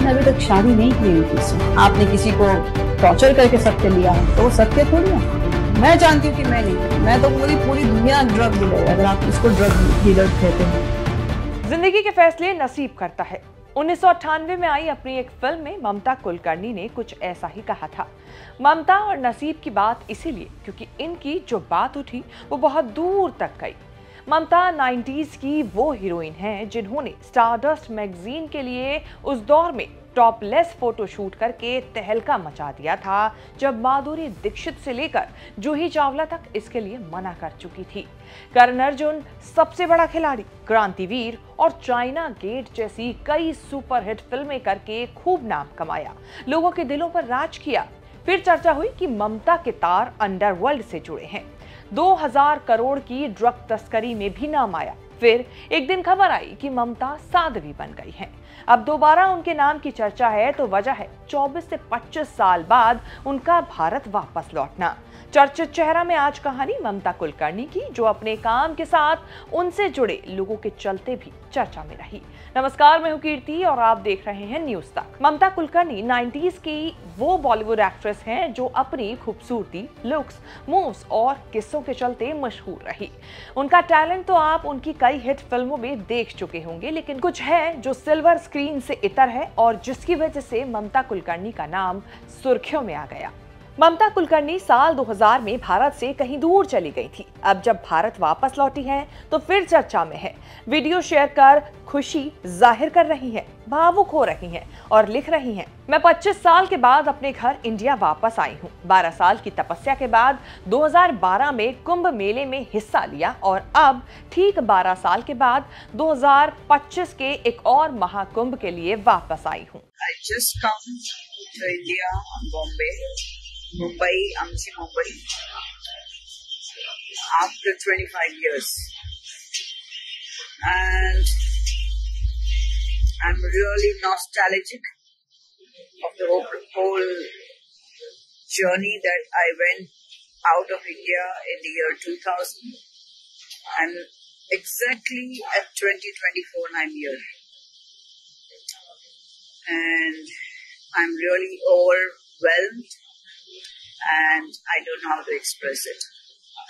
आपने अभी तक शादी नहीं की हुई किसी, आपने किसी को टॉर्चर करके सत्य लिया है, तो वो सत्य थोड़ी है। मैं जानती हूँ कि मैं नहीं, मैं तो पूरी दुनिया ड्रग डीलर है, अगर आप इसको ड्रग डीलर कहते हैं। जिंदगी के फैसले नसीब करता है। 1998 में आई अपनी एक फिल्म में ममता कुलकर्णी ने कुछ ऐसा ही कहा था। ममता और नसीब की बात इसीलिए क्योंकि इनकी जो बात उठी वो बहुत दूर तक गई। ममता 90s की वो हीरोइन हैं जिन्होंने स्टारडस्ट मैगजीन के लिए उस दौर में टॉपलेस फोटो शूट करके तहलका मचा दिया था, जब माधुरी दीक्षित से लेकर जूही चावला तक इसके लिए मना कर चुकी थी। करण अर्जुन, सबसे बड़ा खिलाड़ी, क्रांतिवीर और चाइना गेट जैसी कई सुपरहिट फिल्में करके खूब नाम कमाया, लोगों के दिलों पर राज किया। फिर चर्चा हुई कि ममता के तार अंडरवर्ल्ड से जुड़े हैं। 2000 करोड़ की ड्रग तस्करी में भी नाम आया। फिर एक दिन खबर आई कि ममता साध्वी बन गई हैं। अब दोबारा उनके नाम की चर्चा है तो वजह है 24 से 25 साल बाद उनका भारत वापस लौटना। चर्चित चेहरा में आज कहानी ममता कुलकर्णी की, जो अपने काम के साथ उनसे जुड़े लोगों के चलते भी चर्चा में रही। नमस्कार, मैं हूं कीर्ति और आप देख रहे हैं न्यूज तक। ममता कुलकर्णी 90s की वो बॉलीवुड एक्ट्रेस हैं जो अपनी खूबसूरती, लुक्स, मूव्स और किस्सों के चलते मशहूर रही। उनका टैलेंट तो आप उनकी कई हिट फिल्मों में देख चुके होंगे, लेकिन कुछ है जो सिल्वर स्क्रीन से इतर है और जिसकी वजह से ममता कुलकर्णी का नाम सुर्खियों में आ गया। ममता कुलकर्णी साल 2000 में भारत से कहीं दूर चली गई थी। अब जब भारत वापस लौटी हैं तो फिर चर्चा में है। वीडियो शेयर कर खुशी जाहिर कर रही हैं, भावुक हो रही हैं और लिख रही हैं, मैं 25 साल के बाद अपने घर इंडिया वापस आई हूँ। 12 साल की तपस्या के बाद 2012 में कुंभ मेले में हिस्सा लिया और अब ठीक 12 साल के बाद 2025 के एक और महाकुंभ के लिए वापस आई हूँ। Mumbai, Amchi Mumbai, after 25 years, and I'm really nostalgic of the whole journey that I went out of India in the year 2000, and exactly at 2024 I'm here, and I'm really overwhelmed. And I don't know how to express it.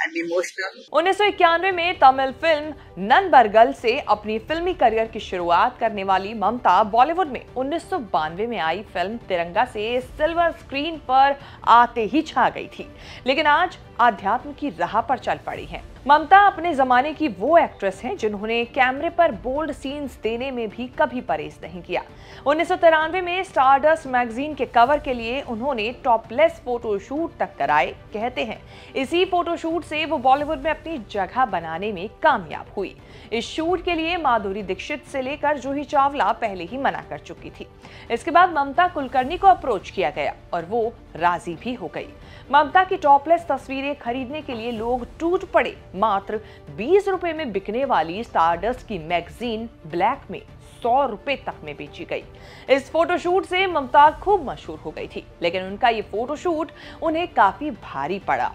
I'm emotional. 1991 में Tamil film ननबरगल से अपनी फिल्मी career की शुरुआत करने वाली ममता बॉलीवुड में 1992 में आई फिल्म तिरंगा से सिल्वर स्क्रीन पर आते ही छा गई थी, लेकिन आज आध्यात्म की राह पर चल पड़ी हैं। ममता अपने जमाने की वो एक्ट्रेस हैं जिन्होंने कैमरे पर बोल्ड सीन्स देने में भी कभी परहेज नहीं किया। 1993 में स्टारडस्ट मैगजीन के कवर के लिए उन्होंने टॉपलेस फोटोशूट तक कराए। कहते हैं इसी फोटोशूट से वो बॉलीवुड में अपनी जगह बनाने में कामयाब हुई। इस शूट के लिए माधुरी दीक्षित से लेकर जूही चावला पहले ही मना कर चुकी थी। इसके बाद ममता कुलकर्णी को अप्रोच किया गया और वो राजी भी हो गई। ममता की टॉपलेस तस्वीरें खरीदने के लिए लोग टूट पड़े। मात्र 20 रुपए में बिकने वाली स्टारडस्ट की मैगजीन ब्लैक में 100 रुपए तक में बेची गई। इस फोटोशूट से ममता खूब मशहूर हो गई थी, लेकिन उनका ये फोटोशूट उन्हें काफी भारी पड़ा।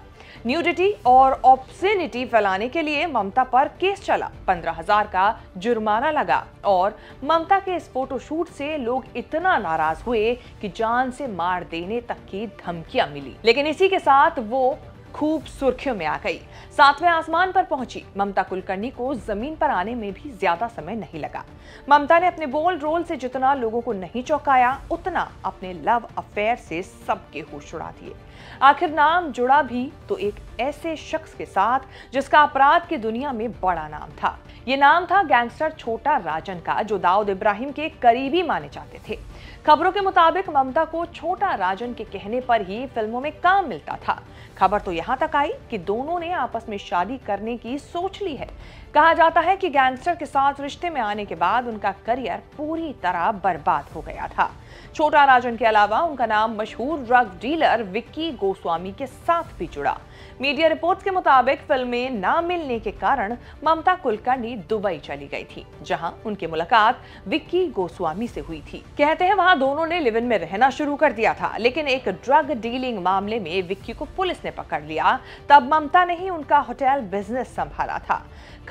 न्यूडिटी और ऑब्ससेनिटी फैलाने के लिए ममता पर केस चला, 15,000 का जुर्माना लगा और ममता के इस फोटोशूट से लोग इतना नाराज हुए कि जान से मार देने तक की धमकियां मिली। लेकिन इसी के साथ वो खूब सुर्खियों में आ गई। 7वें आसमान पर पहुंची ममता कुलकर्णी को जमीन पर आने में भी ज्यादा समय नहीं लगा। ममता ने अपने बोल्ड रोल से जितना लोगों को नहीं चौंकाया, उतना अपने लव अफेयर से सबके होश उड़ा दिए। आखिर नाम जुड़ा भी तो एक ऐसे शख्स के साथ जिसका अपराध की दुनिया में बड़ा नाम था। ये नाम था गैंगस्टर छोटा राजन का, जो दाऊद इब्राहिम के करीबी माने जाते थे। खबरों के मुताबिक ममता को छोटा राजन के कहने पर ही फिल्मों में काम मिलता था। खबर तो यहाँ तक आई कि दोनों ने आपस में शादी करने की सोच ली है। कहा जाता है कि गैंगस्टर के साथ रिश्ते में आने के बाद उनका करियर पूरी तरह बर्बाद हो गया था। छोटा राजन के अलावा उनका नाम मशहूर ड्रग डीलर विक्की गोस्वामी के साथ भी जुड़ा। मीडिया रिपोर्ट्स के मुताबिक फिल्में ना मिलने के कारण ममता कुलकर्णी दुबई चली गई थी, जहां उनकी मुलाकात विक्की गोस्वामी से हुई थी। कहते हैं वहां दोनों ने लिव इन में रहना शुरू कर दिया था, लेकिन एक ड्रग डीलिंग मामले में विक्की को पुलिस ने पकड़ लिया। तब ममता ने ही उनका होटल बिजनेस संभाला था।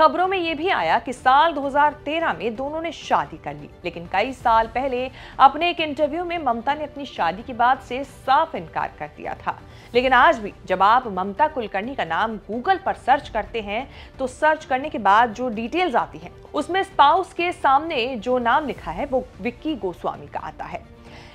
खबरों में यह भी आया कि साल 2013 में दोनों ने शादी कर ली, लेकिन कई साल पहले अपने एक इंटरव्यू में ममता ने अपनी शादी की बात से साफ इनकार कर दिया था। लेकिन आज भी जब आप ममता कुलकर्णी का नाम गूगल पर सर्च करते हैं तो सर्च करने के बाद जो डिटेल्स आती हैं उसमें स्पाउस के सामने जो नाम लिखा है वो विक्की गोस्वामी का आता है।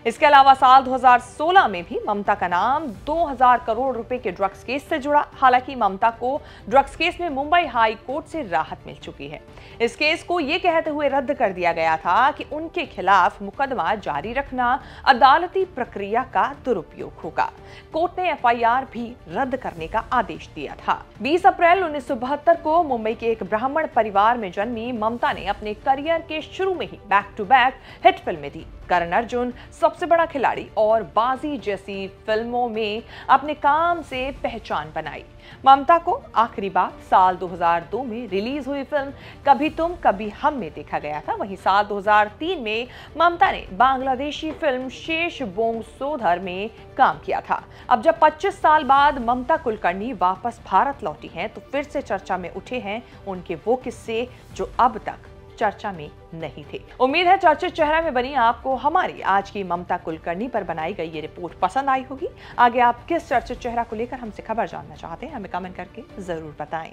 इसके अलावा साल 2016 में भी ममता का नाम 2000 करोड़ रुपए के ड्रग्स केस से जुड़ा। हालांकि ममता को ड्रग्स केस में मुंबई हाई कोर्ट से राहत मिल चुकी है। इस केस को यह कहते हुए रद्द कर दिया गया था कि उनके खिलाफ मुकदमा जारी रखना अदालती प्रक्रिया का दुरुपयोग होगा। कोर्ट ने एफआईआर भी रद्द करने का आदेश दिया था। 20 अप्रैल 1972 को मुंबई के एक ब्राह्मण परिवार में जन्मी ममता ने अपने करियर के शुरू में ही बैक टू बैक हिट फिल्में दी। करण अर्जुन, सबसे बड़ा खिलाड़ी और बाजी जैसी फिल्मों में अपने काम से पहचान बनाई। ममता को आखिरी बार साल 2002 में रिलीज हुई फिल्म कभी तुम कभी हम में देखा गया था। वहीं साल 2003 में ममता ने बांग्लादेशी फिल्म शेष बोंगसोधर में काम किया था। अब जब 25 साल बाद ममता कुलकर्णी वापस भारत लौटी हैं तो फिर से चर्चा में उठे हैं उनके वो किस्से जो अब तक चर्चा में नहीं थे। उम्मीद है चर्चित चेहरा में बनी आपको हमारी आज की ममता कुलकर्णी पर बनाई गई ये रिपोर्ट पसंद आई होगी। आगे आप किस चर्चित चेहरा को लेकर हमसे खबर जानना चाहते हैं हमें कमेंट करके जरूर बताएं।